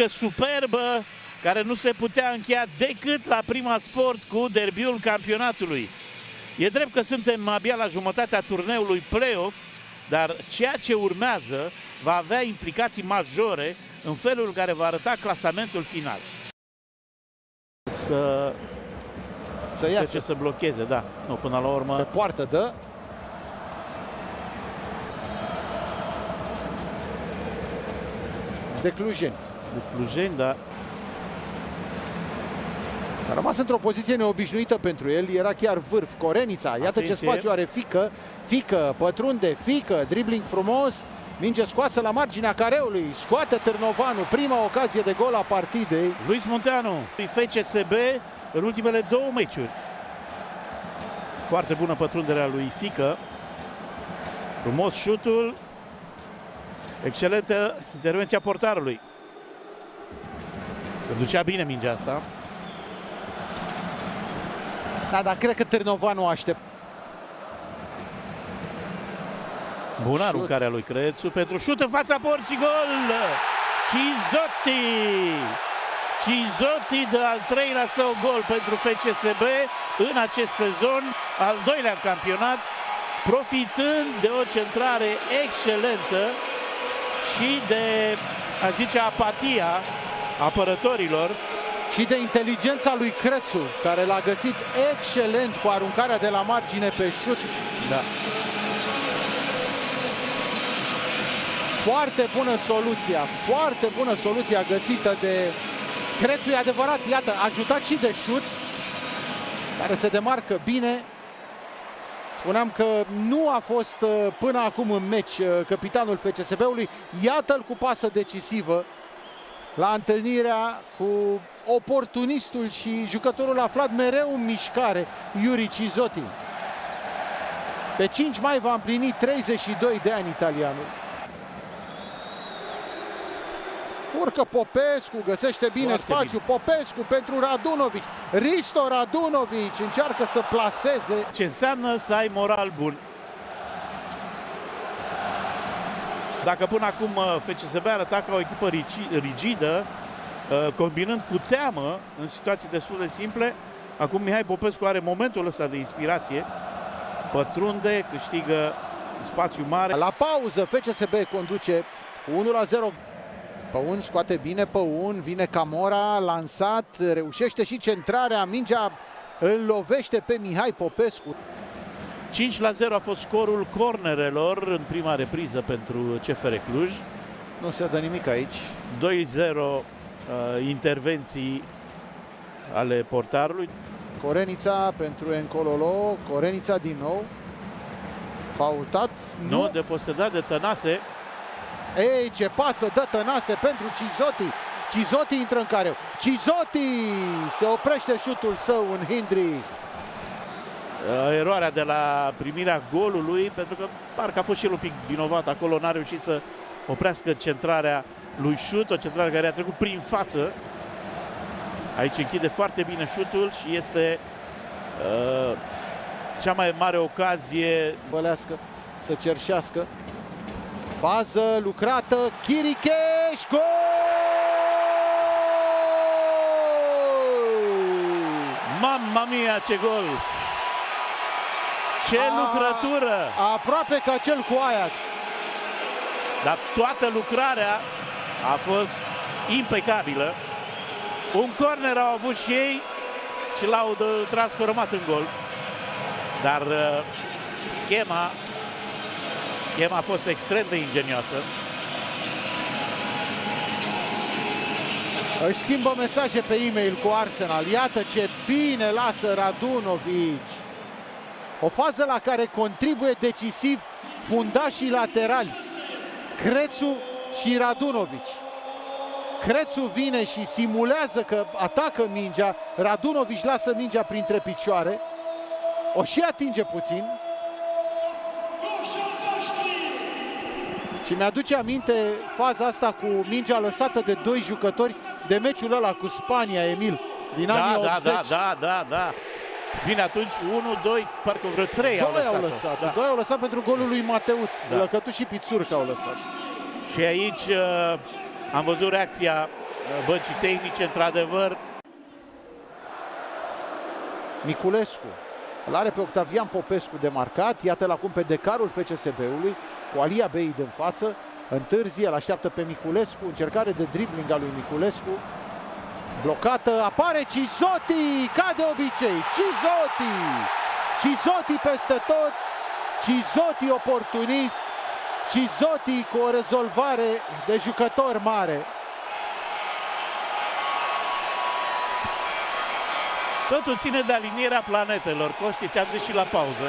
Superbă care nu se putea încheia decât la Prima Sport cu derbiul campionatului. E drept că suntem abia la jumătatea turneului play-off, dar ceea ce urmează va avea implicații majore în felul în care va arăta clasamentul final. Să iasă. Să blocheze, da. Nu, până la urmă. Pe poartă dă. De Clujeni. De Clujeni, da. A rămas într-o poziție neobișnuită pentru el, era chiar vârf. Corenița, iată Atenție. ce spațiu are Fică, pătrunde, Fică, dribbling frumos, minge scoasă la marginea careului, scoate Târnovanu, prima ocazie de gol a partidei. Luis Munteanu, FCSB în ultimele 2 meciuri. Foarte bună pătrunderea lui Fică. Frumos șutul. Excelentă intervenția portarului. Se ducea bine mingea asta. Da, dar cred că Târnovanu aștept. Bună aruncarea lui Crețu pentru șut în fața porții, gol! Cizotti de al 3-lea său gol pentru FCSB în acest sezon, al 2-lea campionat, profitând de o centrare excelentă și de, aș zice, apatia apărătorilor. Și de inteligența lui Crețu, care l-a găsit excelent cu aruncarea de la margine pe șut. Da. Foarte bună soluția găsită de Crețu, e adevărat, iată, ajutat și de șut, care se demarcă bine. Spuneam că nu a fost până acum în meci capitanul FCSB-ului, iată-l cu pasă decisivă la întâlnirea cu oportunistul și jucătorul aflat mereu în mișcare, Iuri Cizotti. Pe 5 mai va împlini 32 de ani italianul. Urcă Popescu, găsește bine spațiu. Popescu pentru Radunovic. Risto Radunovic încearcă să plaseze. Ce înseamnă să ai moral bun. Dacă până acum FCSB arăta ca o echipă rigidă, combinând cu teamă în situații destul de simple, acum Mihai Popescu are momentul ăsta de inspirație. Pătrunde, câștigă spațiu mare. La pauză FCSB conduce 1-0. Păun scoate bine, Păun, vine Camora, lansat, reușește și centrarea, mingea îl lovește pe Mihai Popescu. 5-0 a fost scorul cornerelor în prima repriză pentru CFR Cluj. Nu se dă nimic aici. 2-0 intervenții ale portarului. Corenița pentru Encololo, Corenița din nou. Faultat. Nu, deposedat de Tănase. Ei, ce pasă dă Tănase pentru Cizotti. Cizotti intră în careu. Cizotti se oprește șutul său în Hindrich. Eroarea de la primirea golului, pentru că parcă a fost și el un pic vinovat acolo, n-a reușit să oprească centrarea lui șut, o centrare care a trecut prin față. Aici închide foarte bine șutul și este cea mai mare ocazie. Bălească, să cerșească. Fază lucrată, Chiricheș, gol! Mamma mia, ce gol! Ce lucrătură! Aproape ca cel cu Ajax. Dar toată lucrarea a fost impecabilă. Un corner au avut și ei și l-au transformat în gol. Dar schema a fost extrem de ingenioasă. Își schimbă mesaje pe e-mail cu Arsenal. Iată ce bine lasă Radunovic. O fază la care contribuie decisiv fundașii laterali, Crețu și Radunovic. Crețu vine și simulează că atacă mingea, Radunovic lasă mingea printre picioare, o și atinge puțin. Și mi-aduce aminte faza asta cu mingea lăsată de 2 jucători de meciul ăla cu Spania, Emil, din anii 80. Da. Bine, atunci 1, 2, parcă vreo 3 au lăsat. Da. 2 au lăsat pentru golul lui Mateuț. Da. Lăcătu și Pițurcă au lăsat. Și aici am văzut reacția băncii tehnice, într-adevăr. Miculescu îl are pe Octavian Popescu de marcat. Iată-l acum pe decarul FCSB-ului cu Ali Abeid în față. Întârzie, îl așteaptă pe Miculescu. Încercare de dribbling a lui Miculescu. Blocată, apare Cizotti, ca de obicei. Cizotti peste tot. Cizotti oportunist. Cizotti cu o rezolvare de jucător mare. Totul ține de alinierea planetelor. Costi, ți-am zis și la pauză.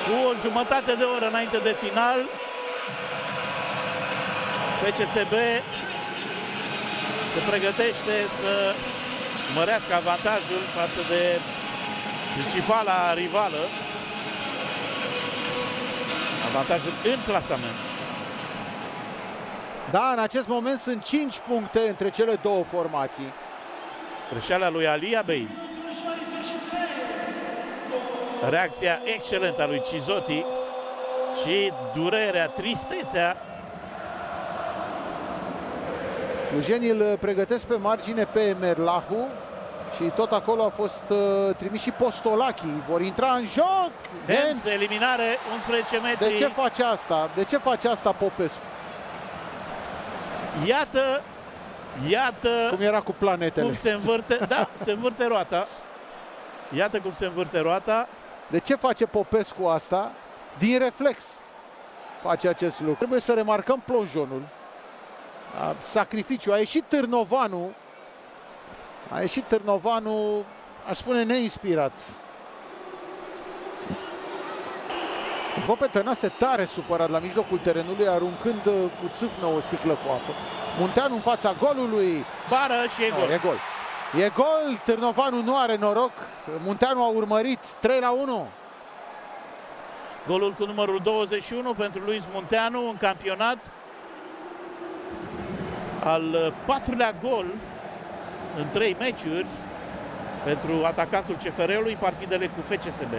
Cu o jumătate de oră înainte de final, FCSB se pregătește să mărească avantajul față de principala rivală. Avantajul în clasament. Da, în acest moment sunt 5 puncte între cele două formații. Greșeala lui Ali Abeid. Reacția excelentă a lui Cizotti și durerea, tristețea. Clujenii îl pregătesc pe margine pe Merlahu și tot acolo a fost trimis și Postolachi. Vor intra în joc. Hens, eliminare, 11 metri. De ce face asta? De ce face asta Popescu? Iată cum era cu planetele. Cum se învârte, da, se învârte roata. Iată cum se învârte roata. De ce face Popescu asta? Din reflex face acest lucru. Trebuie să remarcăm plonjonul. Sacrificiu. A ieșit Târnovanu. Aș spune neinspirat. Văd pe Tănase tare supărat la mijlocul terenului, aruncând cu țâfnă o sticlă cu apă. Munteanu în fața golului. Bară și e gol. E gol. E gol, Târnovanu nu are noroc. Munteanu a urmărit, 3-1. Golul cu numărul 21 pentru Luis Munteanu în campionat. Al 4-lea gol în 3 meciuri pentru atacantul CFR-ului în partidele cu FCSB.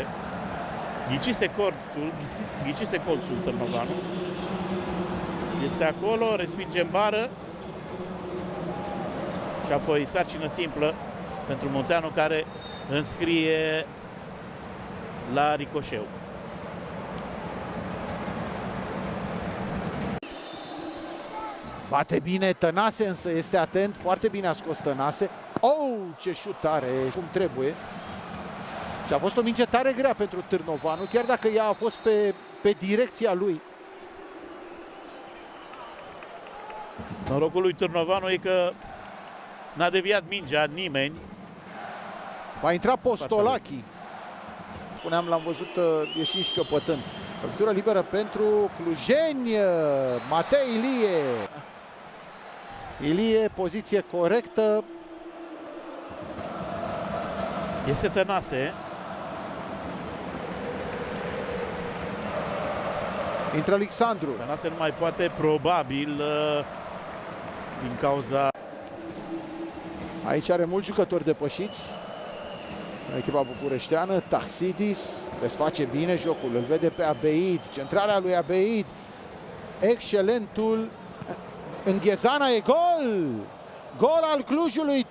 Ghicise colțul Târnovanu. Este acolo, respinge în bară. Și apoi sarcină simplă pentru Munteanu, care înscrie la ricoșeu. Bate bine Tănase, însă este atent. Foarte bine a scos Tănase. Oh, ce șut are, cum trebuie. Și a fost o minge tare grea pentru Târnovanu, chiar dacă ea a fost pe direcția lui. Norocul lui Târnovanu e că n-a deviat mingea nimeni. Va intra Postolachi. Spuneam, l-am văzut ieșind și căpătând. Lovitură liberă pentru clujeni. Matei Ilie. Ilie, poziție corectă. Este Tănase. Intră Alexandru. Tănase nu mai poate, probabil din cauza... Aici are mulți jucători depășiți. Echipa bucureșteană. Taxidis desface bine jocul. Îl vede pe Abeid. Centrarea lui Abeid. Excelentul. Înghezana, e gol! Gol al Clujului, 3-2.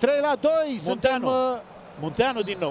Munteanu din nou.